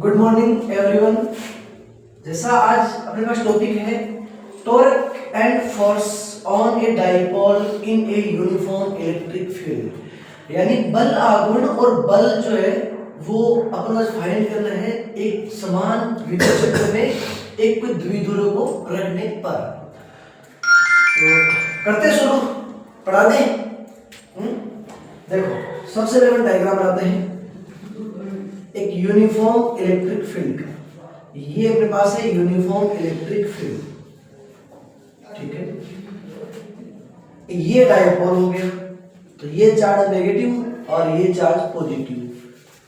Good morning everyone. जैसा आज अपने पास टॉपिक है torque and force on a dipole in a uniform electric field, यानी बल आघूर्ण और बल जो है वो अपन आज फाइंड करना है एक समान विद्युत क्षेत्र में एक कोई द्विध्रुव को रखने पर। तो करते शुरू, पढ़ा दें। देखो सबसे पहले डायग्राम बनाते हैं एक यूनिफॉर्म इलेक्ट्रिक फील्ड का। ये अपने पास है यूनिफॉर्म इलेक्ट्रिक फील्ड, ठीक है। ये डायपोल हो गया, तो ये चार्ज नेगेटिव और ये चार्ज पॉजिटिव,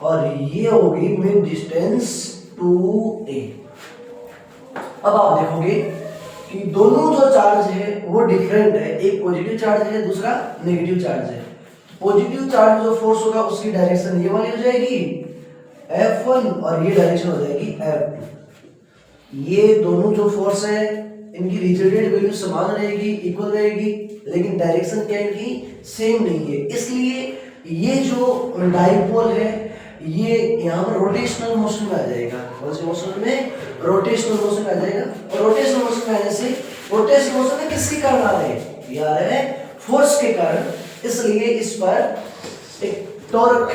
और ये होगी मिड डिस्टेंस 2a। अब आप देखोगे कि दोनों जो चार्ज है वो डिफरेंट है, एक पॉजिटिव चार्ज है दूसरा नेगेटिव चार्ज है। पॉजिटिव चार्ज जो फोर्स होगा उसकी डायरेक्शन ये वाली हो जाएगी F1 और ये डायरेक्शन हो जाएगी F2। ये दोनों जो फोर्स है इनकी रिजल्टेंट वैल्यू समान रहेगी, इक्वल रहेगी, लेकिन डायरेक्शन क्या इनकी सेम नहीं है। इसलिए ये जो डाइपोल है ये यहाँ पर रोटेशनल मोशन में आ जाएगा। कौन से मोशन में? रोटेशनल मोशन में आ जाएगा। और रोटेशनल मोशन में आने से रोटेशनल मोशन में किसके कारण आ रहे हैं? ये आ रहे हैं फोर्स के कारण, इसलिए इस पर एक टॉर्क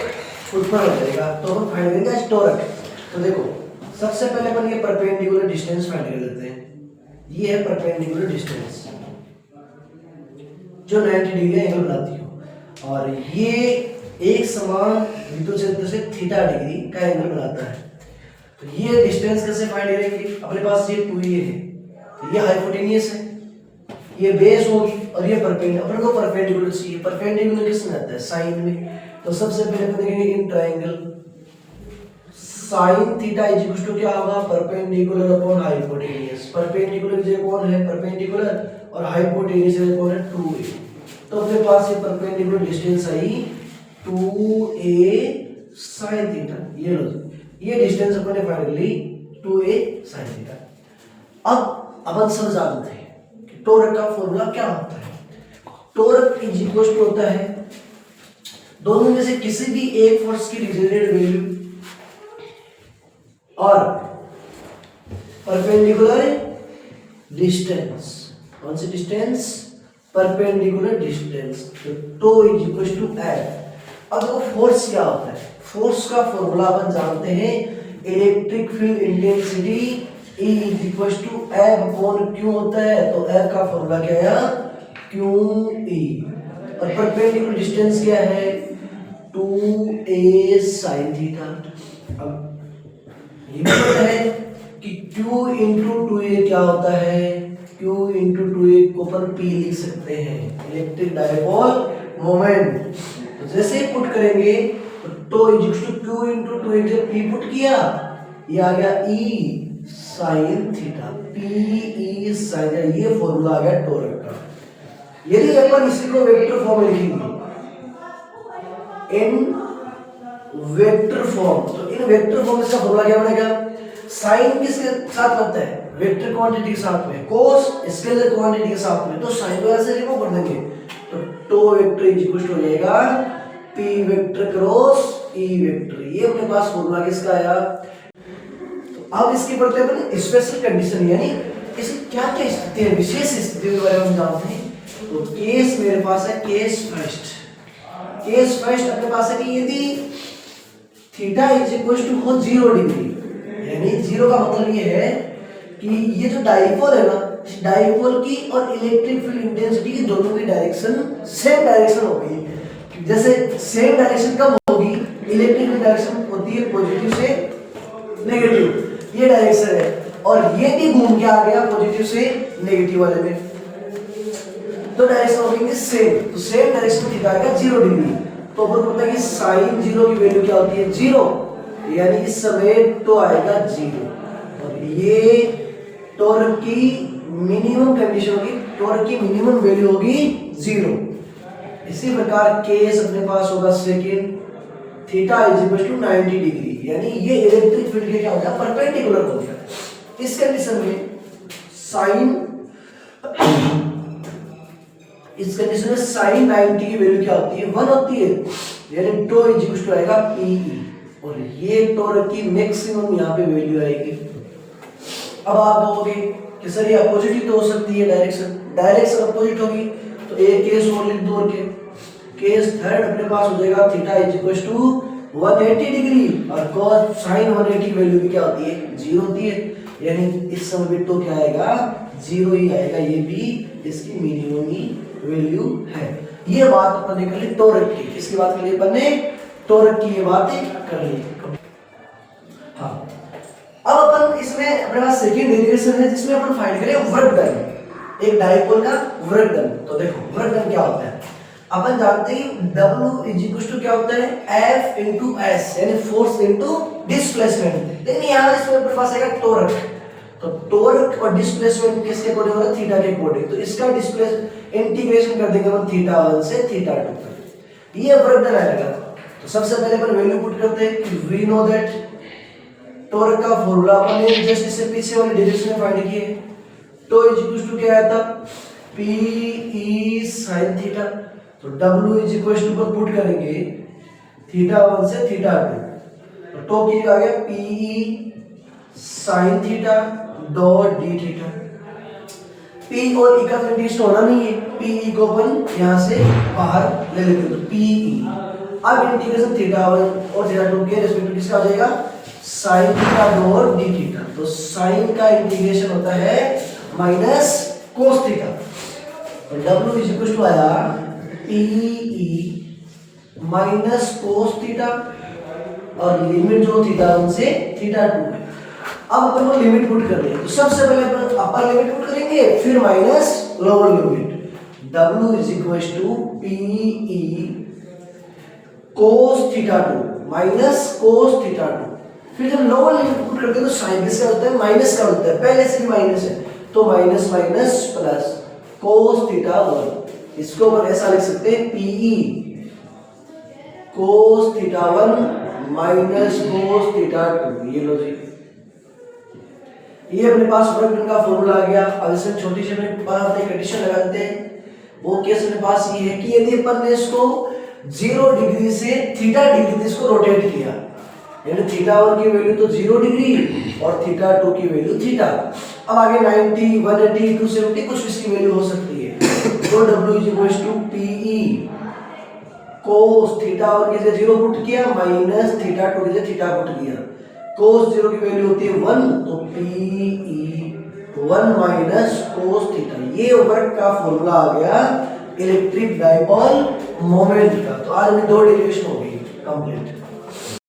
उत्पन्न हो जाएगा। तो हम फाइंड करेंगे टॉर्क। तो देखो सबसे पहले अपन ये परपेंडिकुलर डिस्टेंस फाइंड कर लेते हैं। ये है परपेंडिकुलर डिस्टेंस जो 90 डिग्री एंगल बनाती हो, और ये एक समान विद्युत क्षेत्र से थीटा डिग्री का एंगल बनाता है। तो ये डिस्टेंस कैसे फाइंड करेंगे? अपने पास ये 2a है, तो ये हाइपोटेनियस है, ये बेस होगी, और ये परपेंडिकुलर। अपन को परपेंडिकुलर चाहिए। परपेंडिकुलर किस में आता है? साइन में। तो सबसे पहले अपन देखेंगे इन triangle sine theta is equal to क्या होगा? Perpendicular upon hypotenuse. परपेंडिकुलर जो कौन है? परपेंडिकुलर, और हाइपोटेनियस जो कौन है? 2a। तो अपने पास ये परपेंडिकुलर डिस्टेंस आई 2a sin थीटा। ये लो, ये डिस्टेंस अपन ने फाइंड कर ली 2a sin थीटा। अब अपन सब जानते हैं कि टॉर्क का फॉर्मूला क्या होता है। टॉर्क इज इक्वल टू होता है दोनों में से किसी भी एक फोर्स की रिजल्टेंट वैल्यू और परपेंडिकुलर डिस्टेंस। कौन सी डिस्टेंस? Perpendicular distance. तो tau is equal to F. अब देखो फोर्स क्या होता है। फोर्स का फॉर्मूला अपन जानते हैं, electric field intensity E is equal to F upon Q होता है। तो एफ का फॉर्मूला क्या है? Q E. और परपेंडिकुलर डिस्टेंस क्या है? 2a sin theta. अब ये भी पता है कि q इंटू 2a क्या होता है? q इंटू 2a को अपन p लिख सकते हैं, इलेक्ट्रिक डाइपोल मोमेंट। तो जैसे ही पुट करेंगे तो is equal to q into 2a जब p पुट किया, ये आ गया e sin theta, p e sin theta. ये फॉर्मूला आ गया टॉर्क का। यदि अपन इसी को वेक्टर फॉर्म में लिखेंगे इन वेक्टर फॉर्म, तो इन वेक्टर फॉर्म इसका फॉर्मूला क्या बनेगा? साइन किसके साथ बनता है? वेक्टर क्वांटिटी के साथ में, कोस स्केलर क्वांटिटी के साथ में। तो साइन को ऐसे रिमूव कर देंगे तो tau vector is equal to हो जाएगा p vector cross e vector. ये अपने पास फॉर्मूला किसका आया? तो अब इसके पढ़ते अपन स्पेशल कंडीशन, यानी इसे क्या क्या स्थिति है, विशेष स्थिति के बारे में जानते हैं। तो केस मेरे पास है केस फर्स्ट। केस फर्स्ट अपने पास है कि यदि थीटा इज इक्वल टू हो 0 डिग्री, यानी 0 का मतलब ये है कि ये जो डाइपोल है ना, इस डाइपोल की और इलेक्ट्रिक फील्ड इंटेंसिटी की दोनों की डायरेक्शन सेम डायरेक्शन होगी। जैसे सेम डायरेक्शन कब होगी? इलेक्ट्रिक फील्ड डायरेक्शन होती है पॉजिटिव से नेगेटिव, ये डायरेक्शन है, और ये भी घूम के आ गया पॉजिटिव से नेगेटिव वाले में, तो डायरेक्शन होगी सेम। तो सेम डायरेक्शन थीटा आएगा 0 डिग्री। तो अपन पता है कि साइन 0 की वैल्यू क्या होती है? 0, यानी इस समय तो आएगा 0, और ये टॉर्क की मिनिमम कंडीशन होगी, टॉर्क की मिनिमम वैल्यू होगी 0। इसी प्रकार केस अपने पास होगा second, theta is equal to 90 degree, यानी ये इलेक्ट्रिक फील्ड के क्या हो गया? परपेंडिकुलर हो गया। इस कंडीशन में साइन, इस कंडीशन में साइन 90 की वैल्यू क्या होती है? 1 होती है, यानी टो इज इक्वल टू आएगा PE। और ये टॉर्क की मैक्सिमम यहाँ पे वैल्यू आएगी। अब आप कहोगे कि सर ये अपोजिट ही तो हो सकती है, डायरेक्शन अपोजिट होगी, तो एक केस और लिख दो। और केस थर्ड अपने पास हो जाएगा theta is equal to 180 degree और cos sin 180 की वैल्यू भी क्या होती है, 0 होती है, यानी इस समय भी तो क्या आएगा, 0 ही आएगा, ये भी इसकी मिनिमम ही वैल्यू है। ये बात अपन ने कर ली टॉर्क की। किसकी बात कर ली अपन ने, टॉर्क की ये बात कर ली। हाँ, अब अपन इसमें अपने पास सेकंड डेरिवेशन है जिसमें अपन फाइंड करें वर्क डन, एक डाइपोल का वर्क डन। तो देखो वर्क डन क्या होता है, अपन जानते हैं W इज इक्वल टू क्या होता है, F इंटू एस, यानी फोर्स इंटू डिस्प्लेसमेंट। लेकिन यहाँ इसमें अपने पास आएगा टॉर्क, तो टॉर्क और डिस्प्लेसमेंट किसके अकॉर्डिंग होगा, थीटा के अकॉर्डिंग। तो इसका इंटीग्रेशन कर देंगे अपन थीटा 1 से थीटा 2 तक, ये वर्क डन आएगा। तो सबसे पहले अपन वैल्यू पुट करते हैं कि वी नो दैट टॉर्क का फॉर्मूला अपन ने जस्ट इससे पीछे वाली डायरेक्शन में फाइंड किए, तो इज इक्वल टू क्या आया था, P E sin थीटा। तो W इज इक्वल टू पर पुट करेंगे थीटा 1 से थीटा 2, तो टो की आ गया PE sin theta dot d theta. P और E का कंडीशन होना नहीं है, PE को अपन यहाँ से बाहर ले लेते हैं, तो PE। अब इंटीग्रेशन थीटा 1 और थीटा 2 के रेस्पेक्ट किसका आ जाएगा, sin theta dot d theta. तो sin का इंटीग्रेशन होता है माइनस cos थीटा, तो W इज इक्वल टू आया PE माइनस cos थीटा और लिमिट जो थीटा 1 से थीटा 2 है। अब अपन को लिमिट पुट कर देंगे, तो सबसे पहले अपन अपर लिमिट पुट करेंगे, फिर minus lower limit. W is equal to PE cos theta 2 minus cos theta 2। फिर जब लोअर लिमिट पुट करते हैं तो साइन किसका होता है, माइनस का होता है, पहले से भी माइनस है, तो minus minus plus cos theta 1। इसको अपन ऐसा लिख सकते हैं PE cos theta 1 minus cos theta 2। ये लो जी, ये अपने पास वर्क डन का फॉर्मूला आ गया। अब इसमें छोटी सी कंडीशन लगा देते हैं। वो केस अपने पास ये है कि यदि अपन ने इसको 0 डिग्री से थीटा डिग्री इसको रोटेट किया, यानी थीटा 1 की वैल्यू तो 0 डिग्री और थीटा 2 की वैल्यू थीटा। अब आगे 90, 180, 270 कुछ इसकी वैल्यू हो सकती है। तो W is equal to PE cos theta 1 की जगह 0 पुट किया माइनस थीटा 2 की जगह थीटा पुट किया, cos 0 की वैल्यू होती है 1, तो PE 1 माइनस cos थीटा। ये वर्क का फॉर्मूला आ गया इलेक्ट्रिक डाइपोल मोमेंट का। तो आज में 2 डेरिवेशन हो गई कंप्लीट।